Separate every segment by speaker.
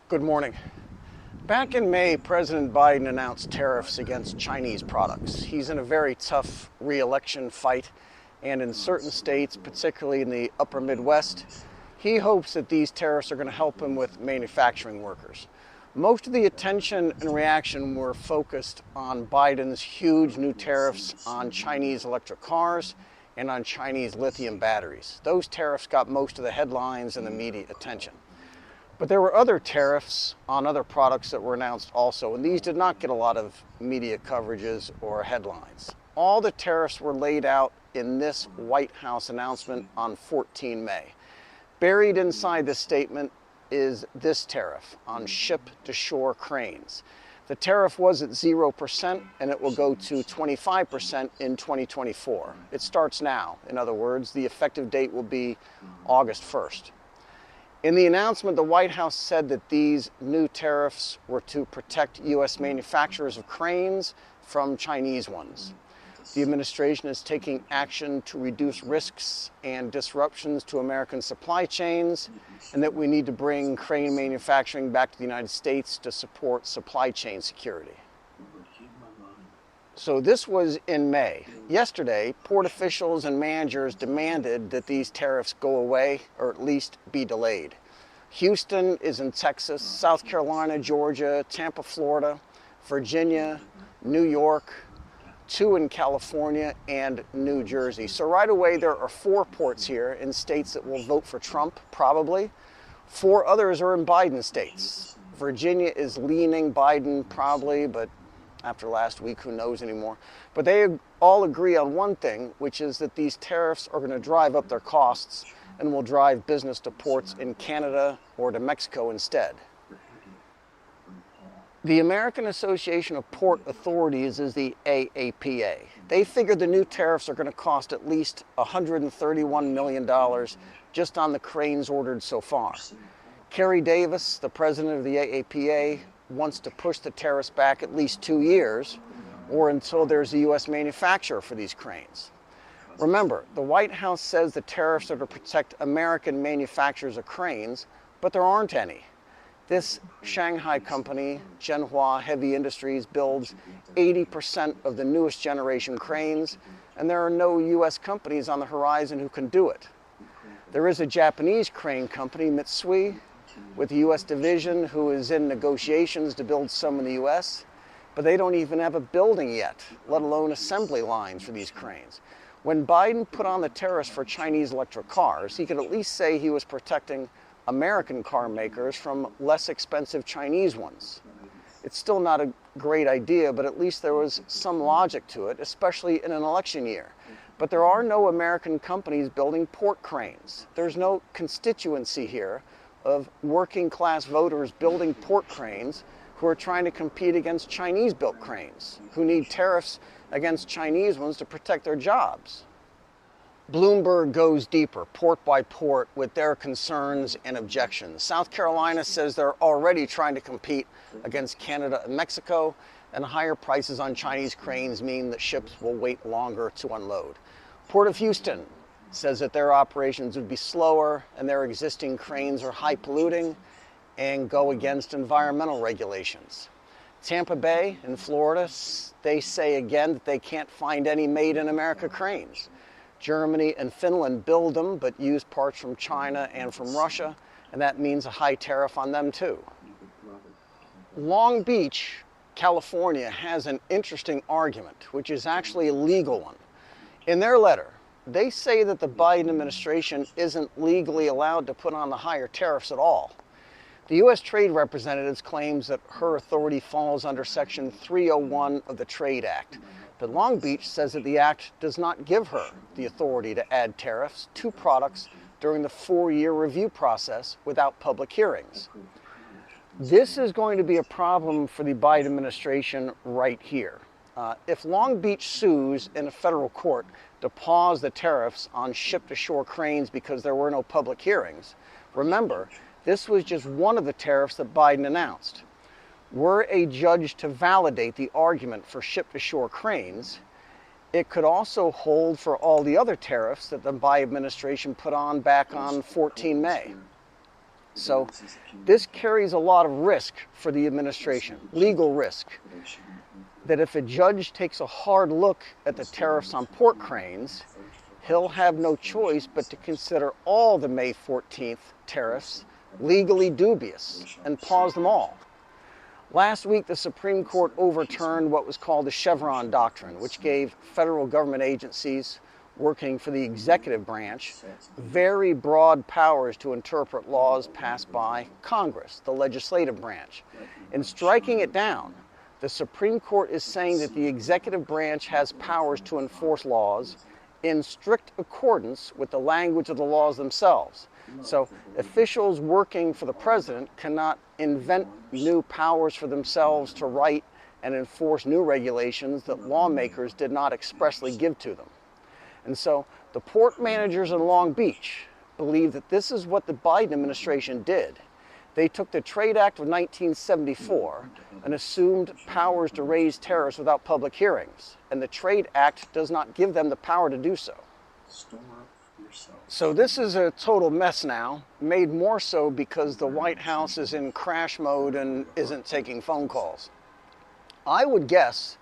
Speaker 1: Good morning. Back in May, President Biden announced tariffs against Chinese products. He's in a very tough re-election fight, and in certain states, particularly in the upper Midwest, he hopes that these tariffs are going to help him with manufacturing workers. Most of the attention and reaction were focused on Biden's huge new tariffs on Chinese electric cars and on Chinese lithium batteries. Those tariffs got most of the headlines and the media attention. But there were other tariffs on other products that were announced also, and these did not get a lot of media coverages or headlines. All the tariffs were laid out in this White House announcement on 14 May. Buried inside this statement is this tariff on ship-to-shore cranes. The tariff was at 0% and it will go to 25% in 2024. It starts now. In other words, the effective date will be August 1st. In the announcement, the White House said that these new tariffs were to protect U.S. manufacturers of cranes from Chinese ones. The administration is taking action to reduce risks and disruptions to American supply chains, and that we need to bring crane manufacturing back to the United States to support supply chain security. So this was in May. Yesterday, port officials and managers demanded that these tariffs go away or at least be delayed. Houston is in Texas, South Carolina, Georgia, Tampa, Florida, Virginia, New York, 2 in California, and New Jersey. So right away there are 4 ports here in states that will vote for Trump, probably. 4 others are in Biden states. Virginia is leaning Biden, probably, but after last week, who knows anymore. But they all agree on one thing, which is that these tariffs are going to drive up their costs and will drive business to ports in Canada or to Mexico instead. The American Association of Port Authorities is the AAPA. They figure the new tariffs are going to cost at least $131 million just on the cranes ordered so far. Kerry Davis, the president of the AAPA, wants to push the tariffs back at least 2 years or until there's a U.S. manufacturer for these cranes. Remember, the White House says the tariffs are to protect American manufacturers of cranes, but there aren't any. This Shanghai company, Zhenhua Heavy Industries, builds 80% of the newest generation cranes, and there are no U.S. companies on the horizon who can do it. There is a Japanese crane company, Mitsui, with the U.S. division who is in negotiations to build some in the U.S., but they don't even have a building yet, let alone assembly lines for these cranes. When Biden put on the tariffs for Chinese electric cars, he could at least say he was protecting American car makers from less expensive Chinese ones. It's still not a great idea, but at least there was some logic to it, especially in an election year. But there are no American companies building port cranes. There's no constituency here of working class voters building port cranes who are trying to compete against Chinese built cranes, who need tariffs against Chinese ones to protect their jobs. Bloomberg goes deeper, port by port, with their concerns and objections. South Carolina says they're already trying to compete against Canada and Mexico, and higher prices on Chinese cranes mean that ships will wait longer to unload. Port of Houston says that their operations would be slower and their existing cranes are high polluting and go against environmental regulations. Tampa Bay in Florida, they say again that they can't find any made in America cranes. Germany and Finland build them but use parts from China and from Russia, and that means a high tariff on them too. Long Beach, California has an interesting argument, which is actually a legal one. In their letter, they say that the Biden administration isn't legally allowed to put on the higher tariffs at all. The U.S. Trade Representative claims that her authority falls under Section 301 of the Trade Act. But Long Beach says that the act does not give her the authority to add tariffs to products during the 4-year review process without public hearings. This is going to be a problem for the Biden administration right here. If Long Beach sues in a federal court to pause the tariffs on ship-to-shore cranes because there were no public hearings, remember, this was just one of the tariffs that Biden announced. Were a judge to validate the argument for ship-to-shore cranes, it could also hold for all the other tariffs that the Biden administration put on back on 14 May. So this carries a lot of risk for the administration, legal risk, that if a judge takes a hard look at the tariffs on port cranes, he'll have no choice but to consider all the May 14th tariffs legally dubious and pause them all. Last week, the Supreme Court overturned what was called the Chevron doctrine, which gave federal government agencies working for the executive branch very broad powers to interpret laws passed by Congress, the legislative branch. In striking it down, the Supreme Court is saying that the executive branch has powers to enforce laws in strict accordance with the language of the laws themselves. So officials working for the president cannot invent new powers for themselves to write and enforce new regulations that lawmakers did not expressly give to them. And so the port managers in Long Beach believe that this is what the Biden administration did. They took the Trade Act of 1974 and assumed powers to raise tariffs without public hearings. And the Trade Act does not give them the power to do so. So this is a total mess now, made more so because the White House is in crash mode and isn't taking phone calls. I would guess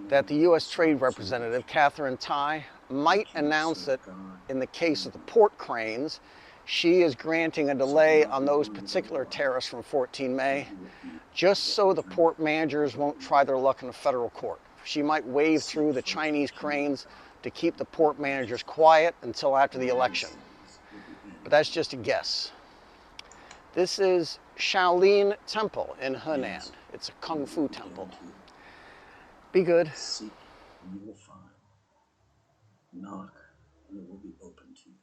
Speaker 1: that the U.S. Trade Representative, Catherine Tai, might announce that in the case of the port cranes, she is granting a delay on those particular tariffs from 14 May, just so the port managers won't try their luck in a federal court. She might wave through the Chinese cranes to keep the port managers quiet until after the election. But that's just a guess. This is Shaolin Temple in Henan. It's a Kung Fu temple. Be good.
Speaker 2: Seek and you will find. Knock and it will be open to you.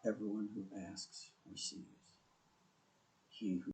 Speaker 2: Everyone who asks receives. He who